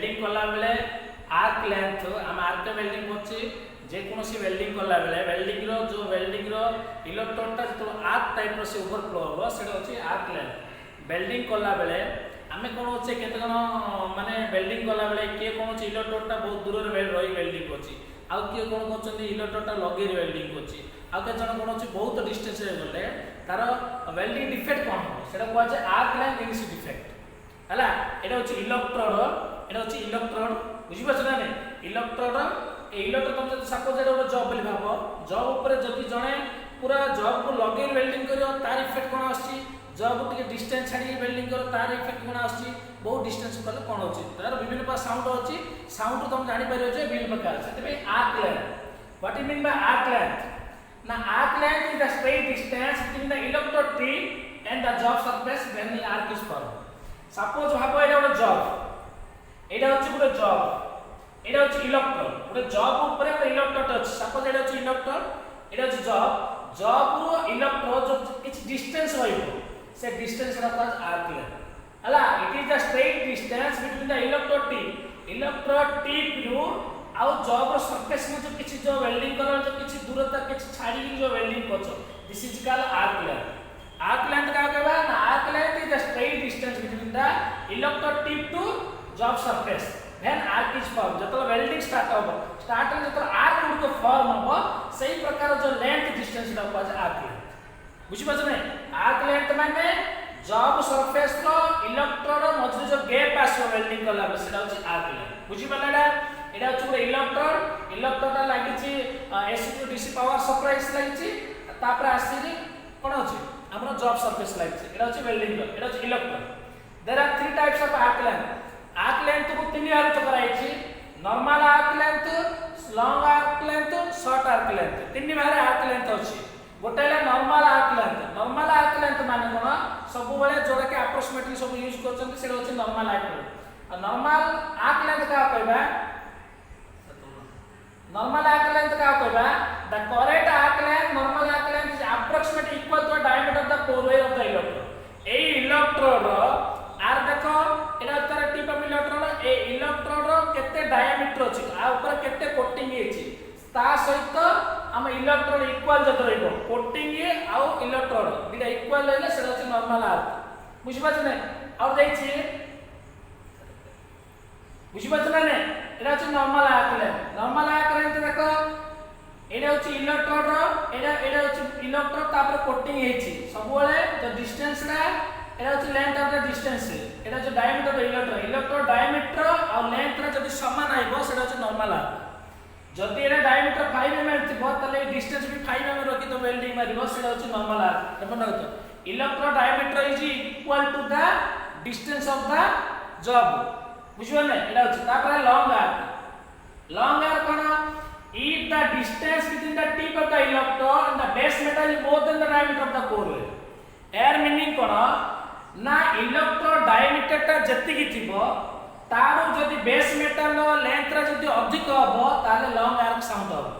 welding कला बेले arc length आम आर्क वेल्डिंग करछि जे कोनोसी वेल्डिंग कला बेले वेल्डिंग रो जो वेल्डिंग रो इलेक्ट्रोडटा जो आर्क टाइप रो से ओवरफ्लो हो सेटा होछि आर्क लेंथ वेल्डिंग कला बेले आमे कोन होचे केते जन माने वेल्डिंग कला बेले के कोन होचे इलेक्ट्रोडटा बहुत दूर रे रही वेल्डिंग करछि आ के कोन करछन्ती इलेक्ट्रोडटा लगे वेल्डिंग करछि आ के जन कोन होचे बहुत डिस्टेंस रे गले तार वेल्डिंग डिफेक्ट कोन हो सेटा कोआ जे आर्क लेंथ इनिशियल डिफेक्ट हला एटा होची इलेक्ट्रोड बुझि पाछ ना नै इलेक्ट्रोड तुम जब सपोज एटा जॉब बोली भाबो जॉब ऊपर जदि जणे पूरा जॉब को लगे वेल्डिंग करियो तार इफेक्ट कोन आछि जॉब टिके डिस्टेंस छाडी वेल्डिंग करो तार इफेक्ट कोन आछि बहुत डिस्टेंस कले कोन होछि तार विभिन्न प्रकार साउंड होछि साउंड तुम जानि परियो जे विभिन्न प्रकार सेते पे arc length what you mean by arc length ना arc length is the straight distance between the electrode tip and the job surface when the arc is formed suppose भाबो एटा गोटे जॉब एटा होछि गोटे जॉब एटा होछि इलेक्ट्रोड गोटे job ऊपर गोटे इलेक्ट्रोड अछि सपोज एटा होछि इलेक्ट्रोड एटा होछि जॉब रो इलेक्ट्रोड जो किछ डिस्टेंस रहइबो से डिस्टेंस रा कॉज आर्क लेंथ हला it is the straight distance between the electrode tip you आउ जॉब रो सरफेस में जो किछ जो वेल्डिंग करल जो किछ दूरता किछ छाडी जो वेल्डिंग करछो this is called arc length arc length का कहबा ना arc length is the straight distance between the electrode tip to job surface when arc is form जतो वेल्डिंग स्टार्ट हो स्टार्ट में जतो आर्क को फॉर्म हो सही प्रकार जो लेंथ डिस्टेंस रा कहबा आर्क लेंथ बुझि पाछ नै आर्क लेंथ माने जॉब सरफेस रो इलेक्ट्रोड मझे जो गैप आसो वेल्डिंग कला सेटा होची आर्क लेंथ बुझि पालाडा एटा होची इलेक्ट्रोड लागि छि AC to DC power supply लागि छि तापर आसी कोन होची हमरो जॉब सरफेस लागि छि एटा होची वेल्डिंग एटा होची electrode there are three types of arc length को तीन भाग कराई छि normal arc length long arc length short arc length तीन भाग आर्क लेंथ होची गोटे है नॉर्मल आर्क लेंथ माने कोन सब बेले जोड़ा के अप्रोक्सीमेटली सब यूज करछन सेटा होची नॉर्मल आर्क लेंथ आ नॉर्मल आर्क लेंथ का कहबा the correct arc length normal arc length is approximately equal to diameter of the core wire of the electrode ए इलेक्ट्रोड आर देखो एटा तार टिप ऑफ इलेक्ट्रोड ए इलेक्ट्रोड केते डायमीटर अछि आ ऊपर केते कोटिंग अछि ता सहित हम इलेक्ट्रोड इक्वल जत रहइबो कोटिंग ए आ इलेक्ट्रोड बिना इक्वल रहले सेटा अछि नॉर्मल आर्क बुझि पाछ नै और दै छी बुझि पाछ नै एटा अछि नॉर्मल आर्क लेंथ देखो एटा अछि इलेक्ट्रोड एटा अछि इलेक्ट्रोड तापर कोटिंग हेछि सब बेले जो डिस्टेंस रा एटा अछि लेंथ ऑफ द डिस्टेंस एटा जो डायमीटर ऑफ इलेक्ट्रोड डायमीटर और लेंथ रा जदि समान आइबो सेटा अछि नॉर्मल आर्क जदि एटा डायमीटर 5 mm थिबो तले डिस्टेंस भी 5 mm रखि तो वेल्डिंग मारिबो सेटा अछि नॉर्मल आर्क देखो न तो electrode diameter is equal to the distance of the job बुझियो नै एटा अछि तापर लॉन्ग आर्क कोन if the distance between the tip of the electrode and the base metal is more than the diameter of the core air meaning कोन ना electrode diameter ता जति की थिबो तारो जदि बेस मेटल लेंथ रा जदि अधिक हबो ताले लॉन्ग आर्क साउंड हबो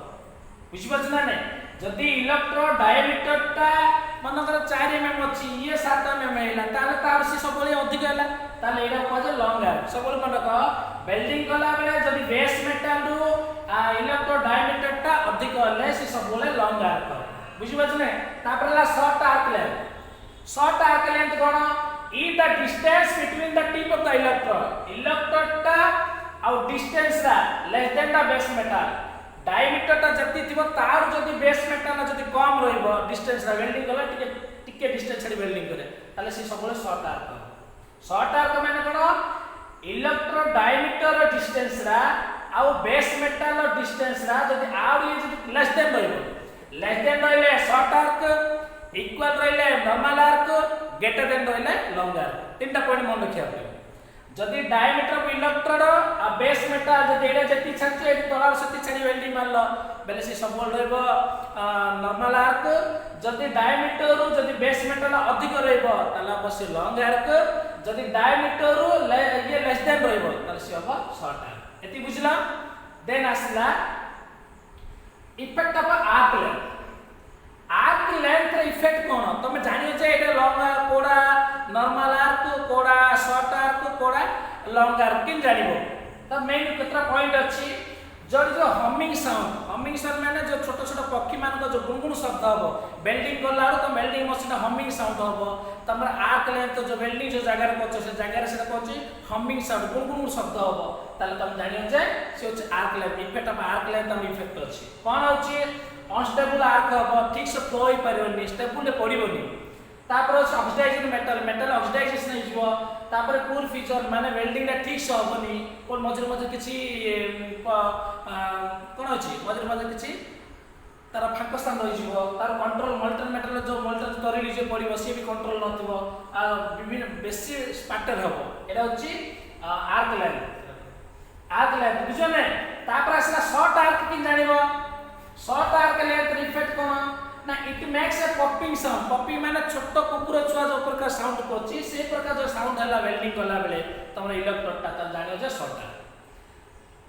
बुझि पाछ ना नै जदि इलेक्ट्रोड डायमीटर ता मनकर 4 mm अछि ये 7 mm हैला ताले तार से सबले अधिक हैला ताले एटा कहजे लॉन्ग आर्क सबले मनक वेल्डिंग कला बेले जदि बेस मेटल रो इलेक्ट्रोड डायमीटर ता अधिक हले से सबले लॉन्ग आर्क बुझि पाछ नै तापर ला शॉर्ट आर्क लेंथ कोन is the distance between the tip of the electrode ता और डिस्टेंस रा less than the base metal diameter ता जति थिबो तार जदि बेस मेटल जदि कम रहइबो डिस्टेंस रा वेल्डिंग कला टिके डिस्टेंस छाडी वेल्डिंग करे ताले से सबले शॉर्ट आर्क माने कोन इलेक्ट्रोड डायमीटर रो डिस्टेंस रा और बेस मेटल रो डिस्टेंस रा जदि आउ ये जदि लेस देन रहले शॉर्ट आर्क इक्वल रहले नॉर्मल आर्क ग्रेटर देन रहले लॉन्ग आर्क तीनटा पॉइंट मन रखिया पड़े जदि डायमीटर ऑफ इलेक्ट्रोड आ बेस मेटल जदि एडा जति छाछ एडी तोलार सति छाडी वेल्डिंग मारलो बेले से सबल रहबो नॉर्मल आर्क जदि डायमीटर रो जदि बेस मेटल अधिक रहबो ताला बसे लॉन्ग आर्क जदि डायमीटर रो ये लेस देन रहबो ताले से हबो शॉर्ट आर्क एति बुझला देन आसला effect of arc length effect कोन तमे जानियो जे एटा लॉन्ग आर्क कोडा नॉर्मल आर्क कोडा शॉर्ट आर्क कोडा लॉन्ग आर्क किन जानिबो ता मेन केतरा पॉइंट अछि जो हमिंग साउंड माने जो छोट छोट पक्षी मान जो गुणगुण शब्द हबो वेल्डिंग करला तो वेल्डिंग मशीन हमिंग साउंड हबो तमर आर्क लेंथ जो वेल्डिंग जो जगह रे पछ से जगह रे से कहछि हमिंग साउंड गुणगुण शब्द हबो ताले तुम जानियो जे से होछि arc length effect of arc length हम इफेक्ट अछि कोन होछि अनस्टेबल आर्क हबो ठीक से फ्लो होई परिबोनी स्टेबल पड़िबोनी तापर ऑक्सीडाइज्ड मेटल ऑक्सीडाइजेशन हो जिवो तापर पूल फीचर माने वेल्डिंग रे ठीक से होबनी कोन मझर मझर किछि कोन अछि मझर किछि तार फांक स्थान रहि जिवो तार कंट्रोल मोल्टन मेटल जो मोल्टन तरिली जे पड़िबो से भी कंट्रोल नथिबो आ विभिन्न बेसी स्पाटर हबो एटा होछि आर्क लेंथ बुझने तापर असला शॉर्ट आर्क कि जानिबो शॉर्ट आर्क लेंथ इफेक्ट कोन ना it makes a popping sound popping माने छोटो कुकुर छुआ जो प्रकार साउंड करछि से प्रकार जो साउंड हला वेल्डिंग करला बेले तमर इलेक्ट्रोड ता जानियो जे short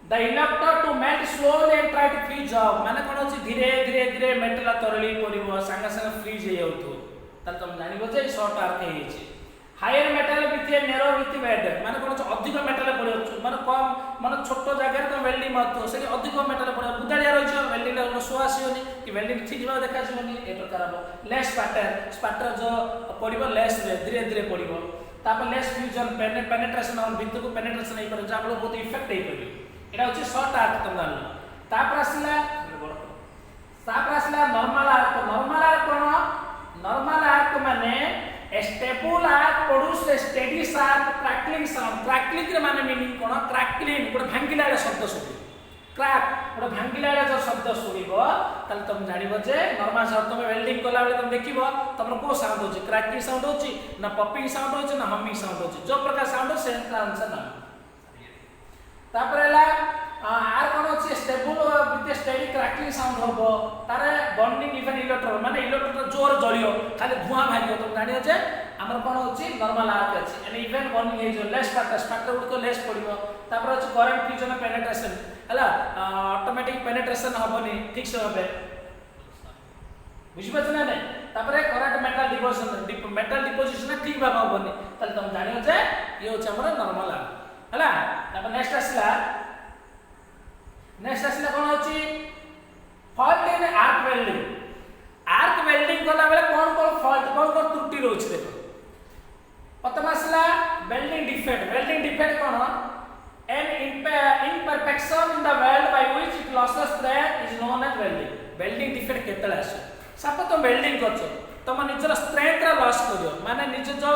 the electrode to melt slowly and try to freeze up माने कोन होछि धीरे धीरे मेटल तरली पड़िबो संगे संगे फ्रीज हे जाउथो त तुम जानिबो जे शॉर्ट आर्क हे छि higher metal with a narrow width bead माने कोन अधिक मेटल पड़ियो माने कम माने छोटो जगह रे तो वेल्डिंग मत से अधिक मेटल पड़ियो बुदालिया रहि छ वेल्डिंग रे सो आसीओनी कि वेल्डिंग ठीक भाव देखा जीवनी ए प्रकार हो लेस स्पाटर जो पड़िबो लेस रे धीरे धीरे पड़िबो तापर लेस फ्यूजन पेनिट्रेशन और भितर को पेनिट्रेशन हे पर जाबलो बहुत इफेक्ट हे परियो एटा होची शॉर्ट आर्क तुम जानो तापर आसला नॉर्मल आर्क माने a stable arc produce a steady sharp crackling sound crackling रे माने मीनिंग कोन crackling गोटे भांगिला रे शब्द सुनि क्रैक गोटे भांगिला रे जो शब्द सुनिबो तल तुम जानिबो जे नॉर्मल साउंड तुम वेल्डिंग कोला बेले तुम देखिबो तमर को साउंड होची क्रैकिंग साउंड होची ना पॉपिंग साउंड होची ना हमिंग साउंड होची जो प्रकार साउंड से आंसर ना तापरेला आर कोन होची stable with steady cracking sound होबो तारे बर्निंग इवन इलेक्ट्रोड माने इलेक्ट्रोड जोर जलियो खाली धुआं बाहियो तुम जानियो जे हमर कोन होची नॉर्मल आर्क अछि एंड इवन बर्निंग हे जो लेस स्पाटर गुड को लेस पड़िबो तापर होची करंट फ्यूजन पेनिट्रेशन हला ऑटोमेटिक पेनिट्रेशन होबनी ठीक से होबे बुझिबछ ना नै तापर करंट मेटल डिपोजिशन ठीक भाबा होबनी तले तुम जानियो जे ये होची हमर नॉर्मल आर्क हला तापर नेक्स्ट आसला कोन होची फॉल्ट इन आर्क वेल्डिंग कला बेले कोन फॉल्ट कोन त्रुटि रोछ देखो प्रथम आसला वेल्डिंग डिफेक्ट कोन an imperfection in the weld by which it loses thread is known as welding defect केतला आसे सब तो वेल्डिंग करछो तम निजर स्ट्रेंथ रा लॉस करियो माने निज जो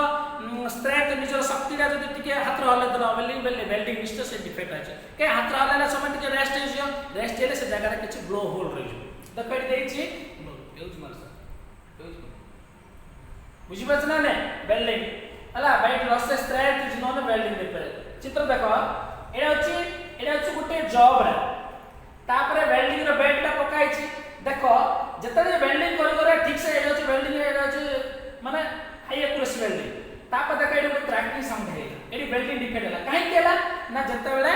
स्ट्रेंथ निजर शक्ति रा जदि टिके हाथ रहले तो वेल्डिंग निश्चय से डिफेक्ट आछे के हाथ रहले समय टिके रेस्ट हेले से जगह रे किछि ब्लो होल रहियो तो कहि देछि यूज मारसा बुझि पछ ना ने वेल्डिंग हला by losses thread is non welding defect चित्र देखो एटा होछि गुटे जॉब रे तापरे वेल्डिंग रो बेड टा पकाई छी देखो जतरे वेल्डिंग करे ठीक से एटा होछि वेल्डिंग एटा होछि माने हाई एक्यूरेसी वेल्डिंग तापर देखो एटा गुटे क्रैकिंग साउंड है एटी वेल्डिंग डिफेक्ट हला काहे केला ना जतबेले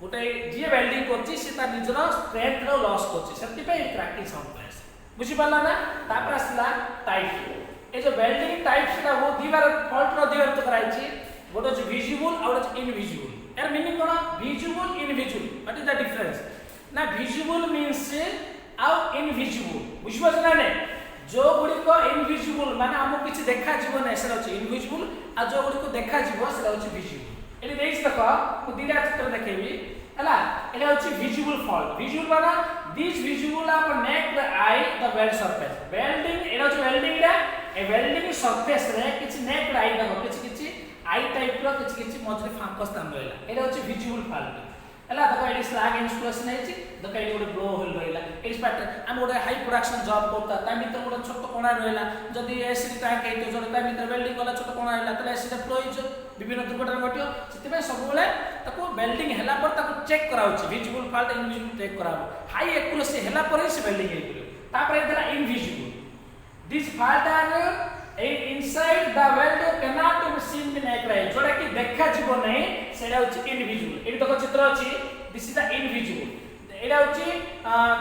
गुटे जे वेल्डिंग करछि से ता निजर स्ट्रेंथ रो लॉस करछि सेति पे क्रैकिंग साउंड आसे बुझि पाला ना तापर आसला टाइप ए जो वेल्डिंग टाइप सेटा वो दीवार फॉल्ट रो दीवार तो कराई छी गोटे होछि विजिबल और होछि इनविजिबल यार meaning cone visible invisible what is the difference ना विजिबल मींस आउ इनविजिबल बुझबो ना ने जो गुडी को इनविजिबल माने हमो किछि देखा जीव नै सेरा होछि इनविजिबल आ जो गुडी को देखा जीव सेरा होछि विजिबल एली देख देखो मु दिला चित्र देखेबी हला एला होछि विजिबल फॉल्ट विजिबल माने this visible of necked I the weld surface welding एला होछि वेल्डिंग रे ए वेल्डिंग सरफेस रे किछि नेक्ड आई दा किछि आई टाइप रो किछि मझरे फांक स्थान रहला एला होछि विजिबल फॉल्ट हला देखो एडी स्लैग इंस्टॉलेशन है देखो एडी गोटे ब्लो होल रहला एडी स्पार्ट हम गोटे हाई प्रोडक्शन जॉब करता ता भीतर गोटे छोट कोणा रहला जदी एसी टैंक है तो जने ता भीतर वेल्डिंग वाला छोट कोणा रहला तले एसी टा फ्लो हिजो विभिन्न दुर्घटना घटियो सेते सब बेले ताको वेल्डिंग हला पर ताको चेक करा होछि विजिबल फॉल्ट इनविजिबल चेक करा हाई एक्यूरेसी हला पर से वेल्डिंग हे करियो तापर एदला invisible this fault are inside the weld cannot be seen with naked eye जोडा कि देखा जीवो नै सेडा होछि इनविजिबल एडी देखो चित्र अछि दिस इज द इनविजिबल एडा होछि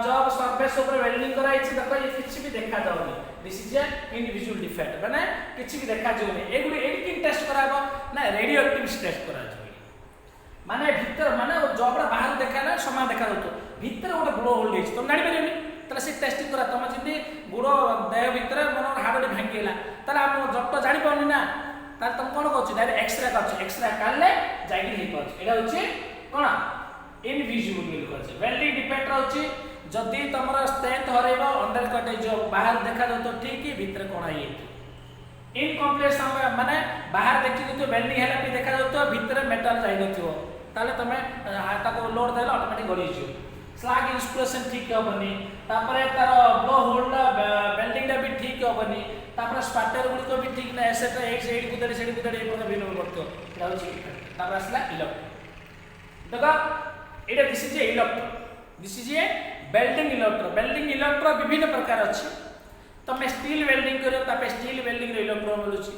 जॉब सरफेस ऊपर वेल्डिंग कराई छी देखो ये किछि भी देखा जाउनी this is a invisible defect माने किछि भी देखा जाउनी एगुडी एडी कि टेस्ट कराबो ना रेडियो एक्टिव टेस्ट करा जाउनी माने भीतर माने जबड़ा बाहर देखाला समान देखा तो भीतर गोटे ब्लो होल देछि तुम जानि परिबनी तले से टेस्टिंग करा तुम जदी गुड़ देह भीतर मन हाड़े भांगीला तले हम जब जानि पाउनी ना तार तुम कोन कहछ डायरेक्ट एक्सरे करछ एक्सरे काले जाई नहीं पाछ एडा होछि कोन इनविजिबल मिल करछ वेल्डिंग डिफेक्ट रहछि जदी तमरा स्ट्रेंथ हरेबो अंदर कटे जो बाहर देखा तो ठीक भीतर कोन आइ इनकम्प्लीट समय माने बाहर देखि तो वेल्डिंग हैला भी देखा तो भीतर मेटल जाई नथियो ताले तमे ताको लोड देले ऑटोमेटिक गड़ी जियो स्लैग इंस्पिरेशन ठीक होबनी तापरे तार ब्लो होल्ड वेल्डिंग भी ठीक होबनी तापर स्पार्टर गुडी को भी ठीक ना एसेट एक साइड कुदड़ी साइड कुदड़ी एक प्रकार भिन्न करतो एटा होची तापर असला इलेक्ट्रो देखो एटा this is electro this is welding electro विभिन्न प्रकार अछि तमे स्टील वेल्डिंग करियो तापे स्टील वेल्डिंग रे इलेक्ट्रो मिलुची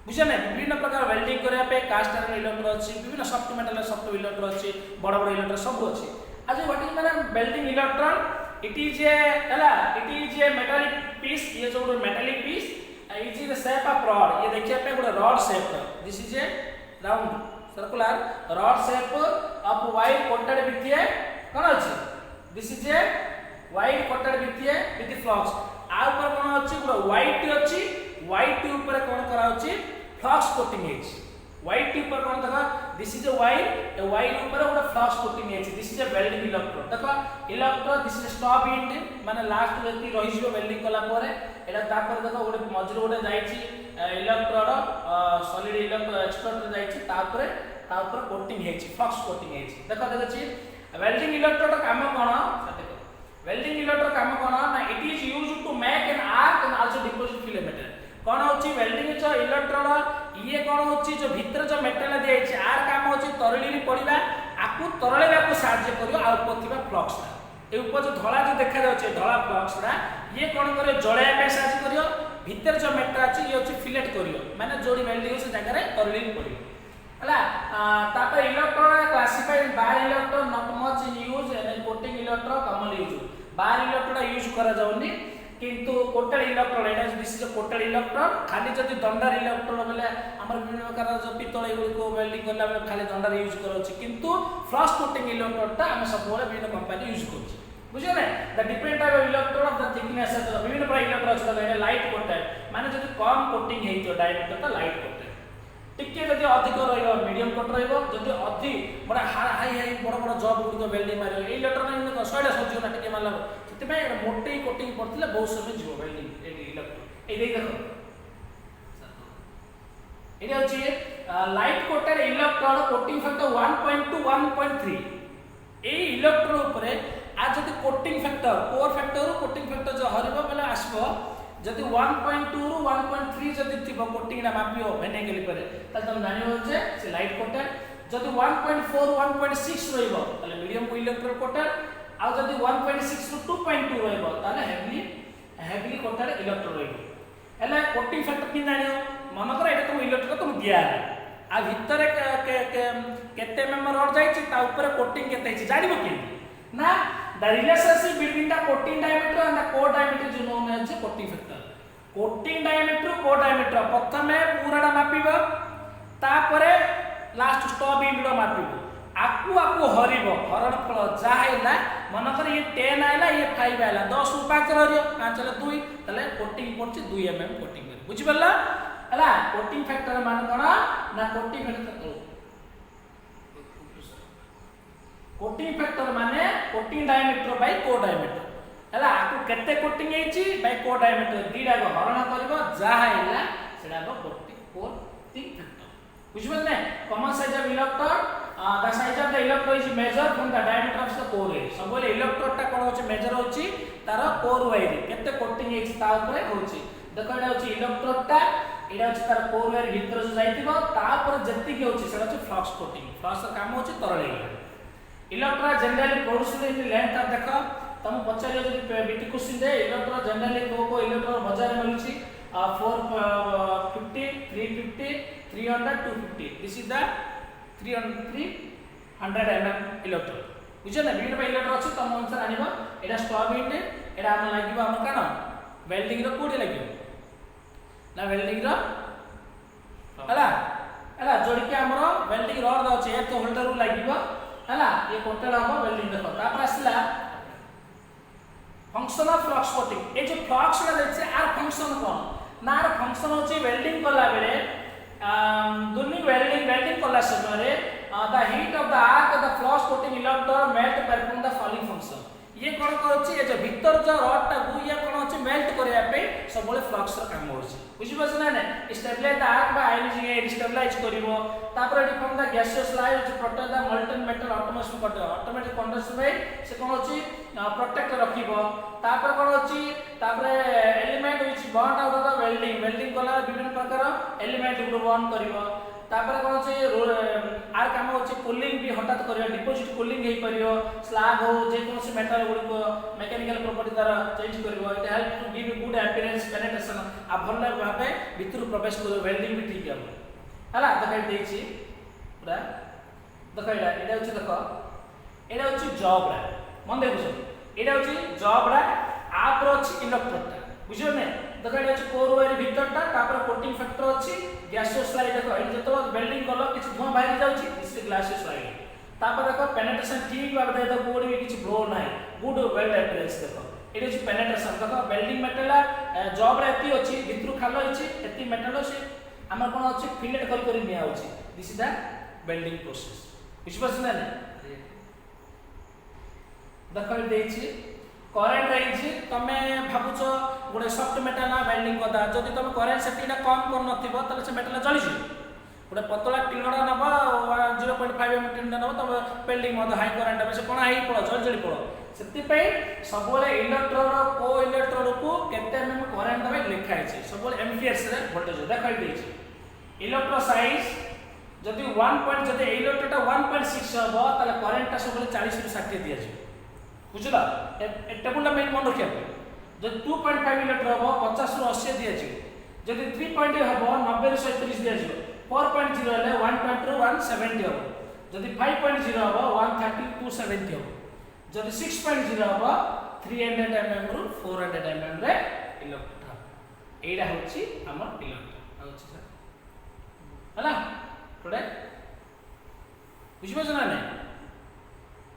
बुझे ना विभिन्न प्रकार वेल्डिंग करया पे कास्ट आयरन इलेक्ट्रो अछि विभिन्न सॉफ्ट मेटल सॉफ्ट इलेक्ट्रो अछि बड़ बड़ इलेक्ट्रो सब अछि आज what is man welding electron it is a metallic piece ये जो metallic piece it is the shape of rod ये देखिए पे गोटे rod shape this is a round circular rod shape of white coated with a कोन अछि this is a white coated with flux आ ऊपर कोन अछि गोटे व्हाइट अछि व्हाइट ऊपर कोन करा अछि फ्लक्स कोटिंग अछि व्हाइट ऊपर कोन देखा दिस इज ए व्हाइट ऊपर गोटे फ्लक्स कोटिंग अछि this is a welding electrode देखो electrode this is stop it माने लास्ट जति रहि जिवो वेल्डिंग कला परे एटा तापर देखो गोटे मजर गोटे जाईछि इलेक्ट्रोड सॉलिड इलेक्ट्रो एक्सट्रोड जाईछि तापर कोटिंग हेछि फ्लक्स कोटिंग हेछि देखो छी वेल्डिंग इलेक्ट्रोड काम कोन वेल्डिंग इलेक्ट्रो काम कोन ना it is used to make an arc and also deposit filament कोन होछि वेल्डिंग जो इलेक्ट्रोड ये कोन होछि जो भीतर जो मेटल दिया छै आर काम होछि तरली पड़िबा आकु तरलेबा को सहायता करियो आ उपथिबा फ्लक्स ए ऊपर जो धला जो देखा जाउछ धला फ्लक्स रा ये कोन करे जळया पे सहायता करियो भीतर जो मेटल अछि ये होछि फिलेट करियो माने जोडी वेल्डिंग से जगह रे तरली पड़ियो हला तापर electrode classified bar electrode not much in use and coating electrode common use bar electrode use करा जाउनी किंतु coated electrode Etah this is coated electrode खाली जदि दंडार इलेक्ट्रोड बोले हमर विभिन्न प्रकार जो पितल एगुडी को वेल्डिंग करला बेले खाली दंडार यूज करछि किंतु फ्लक्स कोटिंग इलेक्ट्रोड ता हम सब बोले विभिन्न कंपनी यूज करछि बुझे ना the depend of electrode of the thickness of the विभिन्न प्रकार इलेक्ट्रोड छै एटा लाइट कोटेड माने जदि कम कोटिंग हेइतो डायमीटर ता लाइट कोटेड टिके जदि अधिक रहइबो मीडियम कोट रहइबो जदि अधिक बडा हाई बड़ बड़ जॉब गुडी को वेल्डिंग मारियो ए इलेक्ट्रोड ने 100 सजियो ना टिके मारला सेते मोटे कोटिंग पड़थिले बहुत समय जीव वेल्डिंग इलेक्ट्रोड ए देखो एटा होची light coated electrode coating factor 1.2 1.3 ए इलेक्ट्रोड ऊपर आ जदि coating factor core factor coating factor जो हरिबो बेले आसबो जदि 1.2 रु 1.3 जदि थिबो कोटिंग ना मापियो भेने गेली परे त तुम जानिबो जे से लाइट कोटेड जदि 1.4 1.6 रहिबो तले मीडियम को इलेक्ट्रोड कोटेड आ जदि 1.6 रु 2.2 रहिबो तले हेवीली कोटेड इलेक्ट्रोड रहिबो एला कोटिंग फैक्टर कि जानियो मन कर एटा तुम इलेक्ट्रोड तुम दिया आ भीतर केते मेंबर रड जाईछि ता ऊपर कोटिंग केते छि जानिबो कि ना the relationship between the coating diameter and the core diameter is known as the coating factor coating diameter core diameter प्रथमे पूराडा मापिबो तापरे लास्ट स्टॉप इंडो मापिबो आकु हरिबो हरण फल जा हैला मन कर ये 10 आइला ये 5 आइला 10 उपाक हरियो 5 ले 2 तले कोटिंग पड़छि 2 mm कोटिंग कर बुझि परला हला कोटिंग फैक्टर मान कोन ना कोटिंग फैक्टर कोटिंग फैक्टर माने coating diameter by core diameter हला आकु केते कोटिंग हेछि बाय कोर डायमीटर दीडा को हरण करबो जा हैला सेडा को कोटिंग फैक्टर बुझबल नै common size of electrode the size of the electrode is measured from the diameter of the core सब बोले इलेक्ट्रोड टा कोन होछि मेजर होछि तार कोर वाइज केते कोटिंग हेछि ता ऊपर होछि देखो एटा होछि इलेक्ट्रोड टा एटा होछि तार कोर वाइज भीतर जो जाइतिबो ता पर जति के होछि सेडा होछि फ्लक्स कोटिंग फ्लक्स काम होछि तरले electrode generally produced in length of देखो तुम पचारियो जदि बीटी क्वेश्चन दे इलेक्ट्रोड जनरली को इलेक्ट्रोड बाजार में मिलछि 450 350 300 250 this is the 300 mm electrode बुझे ना विभिन्न इलेक्ट्रोड अछि तुम अनुसार आनिबो एटा स्टॉप इन एटा हम लागिबो हम कानो वेल्डिंग रो कोडी लागिबो ना वेल्डिंग रो हला हैला जोड़ी के हमरो वेल्डिंग रड दउछ ए तो होल्डर उ लागिबो हैला ये कोटेल हम वेल्डिंग देखो तापर आसला फंक्शन ऑफ फ्लक्स कोटिंग ए जो फ्लक्स ला देছে आर फंक्शन कोन ना आर फंक्शन होची वेल्डिंग करला बेले दुनी वेल्डिंग करला समय the heat of the arc the flux coating electrode melt perform the following function ये कोन करछि ए जो भीतर जो रड टा गु ये कोन होछि मेल्ट करिया पे सब बळे फ्लक्स र काम होछि बुझि पाछ ना ने स्टेबलाइज द आर्क बा आयोनिजिंग ए स्टेबलाइज करिवो तापर एडी from the gaseous line to protect the molten metal automatic conduction रे से कोन होछि प्रोटेक्ट रखिबो तापर कोन होछि तापर element which bond out of the welding कला विभिन्न प्रकार एलिमेंट गुड बॉन्ड करिवो तापर कोन होछि आर काम होछि कूलिंग भी हठात करियो डिपॉजिट कूलिंग हे करियो स्लैग हो जे कोन से मेटल गुड को मैकेनिकल प्रॉपर्टी तार चेंज करियो it help to give good appearance penetration आ भले भाबे भीतर प्रवेश करियो वेल्डिंग भी ठीक है हला देखाइ देछि पूरा देखाइला एटा होछि देखो एटा होछि जॉब रा मन देखुछ एटा होछि जॉब रा आप रो होछि इलेक्ट्रोड बुझियो ने देखो एटा होछि कोर वायर भीतर ता तापर कोटिंग फैक्टर होछि गैसियस स्लाइड देखो ए जतो वेल्डिंग कलो किछ धुआं बाहर जाउछि दिस ग्लासियस स्लाइड तापर देखो पेनिट्रेशन ठीक भाबे देखो कोड भी किछ ब्लो नाही गुड वेल्ड अपीयरेंस देखो एटा होछि पेनिट्रेशन देखो वेल्डिंग मेटल जॉब रा एती होछि भितरु खालो होछि एती मेटल से हमर कोन होछि फिलेट करी निया होछि this is the welding process बुझिपाछ ना देखो देछि करेंट रही तमे भाबुछ गोटे सॉफ्ट मेटल ना वेल्डिंग करदा जदि तमे करेंट सेटिंगटा कम कर नथिबो तले से मेटल जळि जी गोटे पतला टिनडा नबा 0.5 एम टिनडा नबा तमे वेल्डिंग मद हाई करेंट बे से कोना हाई पड़ो जळि पड़ो सेति पे सबले इलेक्ट्रोड को इलेक्ट्रोड को केते एम करेंट दबे लिखा है सबले एम्पियर्स रे वोल्टेज देखाइ देछि इलेक्ट्रो साइज जदि 1 पॉइंट जदि इलेक्ट्रोडा 1.6 हबो तले करेंटटा सबले 40 रु 60 दिया जी बुझला ए टेबुलटा मेन मन रखिया जदि 2.5 इलेक्ट्रोड हबो 50 रु 80 दिया जी जदि 3.0 हबो 90 रु 130 दिया जी 4.0 हेले 120 रु 170 हबो जदि 5.0 हबो 130 270 हबो जदि 6.0 हबो 300 mm रु 400 mm रे इलेक्ट्रोड एडा होछि हमर इलेक्ट्रोड होछि हला थोड़े बुझिबो ना नै